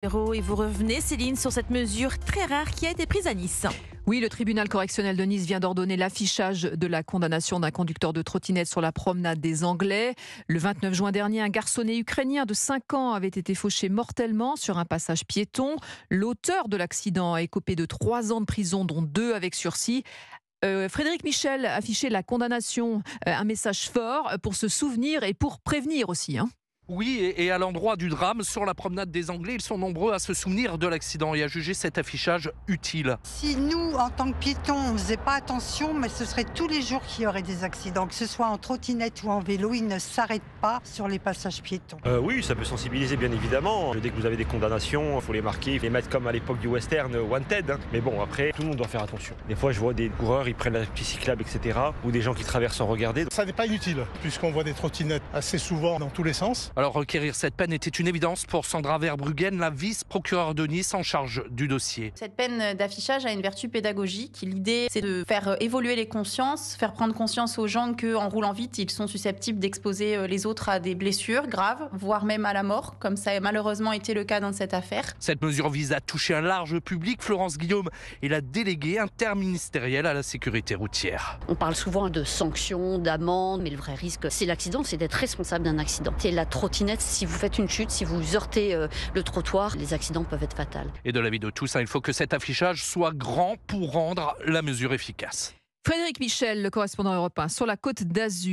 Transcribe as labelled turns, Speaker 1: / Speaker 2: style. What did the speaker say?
Speaker 1: Et vous revenez, Céline, sur cette mesure très rare qui a été prise à Nice.
Speaker 2: Oui, le tribunal correctionnel de Nice vient d'ordonner l'affichage de la condamnation d'un conducteur de trottinette sur la promenade des Anglais. Le 29 juin dernier, un garçonnet ukrainien de 5 ans avait été fauché mortellement sur un passage piéton. L'auteur de l'accident a écopé de 3 ans de prison, dont 2 avec sursis. Frédéric Michel a affiché la condamnation, un message fort pour se souvenir et pour prévenir aussi.
Speaker 3: Oui, et à l'endroit du drame, sur la promenade des Anglais, ils sont nombreux à se souvenir de l'accident et à juger cet affichage utile.
Speaker 4: Si nous, en tant que piétons, on ne faisait pas attention, mais ce serait tous les jours qu'il y aurait des accidents, que ce soit en trottinette ou en vélo, ils ne s'arrêtent pas sur les passages piétons.
Speaker 5: Oui, ça peut sensibiliser bien évidemment. Dès que vous avez des condamnations, il faut les marquer, les mettre comme à l'époque du western, wanted. Mais bon, après, tout le monde doit faire attention. Des fois, je vois des coureurs, ils prennent la piste cyclable, etc. Ou des gens qui traversent sans regarder.
Speaker 6: Ça n'est pas inutile, puisqu'on voit des trottinettes assez souvent dans tous les sens.
Speaker 3: Alors, requérir cette peine était une évidence pour Sandra Verbruggen, la vice-procureure de Nice en charge du dossier.
Speaker 7: Cette peine d'affichage a une vertu pédagogique. L'idée, c'est de faire évoluer les consciences, faire prendre conscience aux gens qu'en roulant vite, ils sont susceptibles d'exposer les autres à des blessures graves, voire même à la mort, comme ça a malheureusement été le cas dans cette affaire.
Speaker 3: Cette mesure vise à toucher un large public. Florence Guillaume est la déléguée interministérielle à la sécurité routière.
Speaker 8: On parle souvent de sanctions, d'amendes, mais le vrai risque, c'est l'accident, c'est d'être responsable d'un accident. C'est la trottinette, si vous faites une chute, si vous heurtez le trottoir, les accidents peuvent être fatals.
Speaker 3: Et de l'avis de tous, il faut que cet affichage soit grand pour rendre la mesure efficace.
Speaker 2: Frédéric Michel, le correspondant européen sur la Côte d'Azur.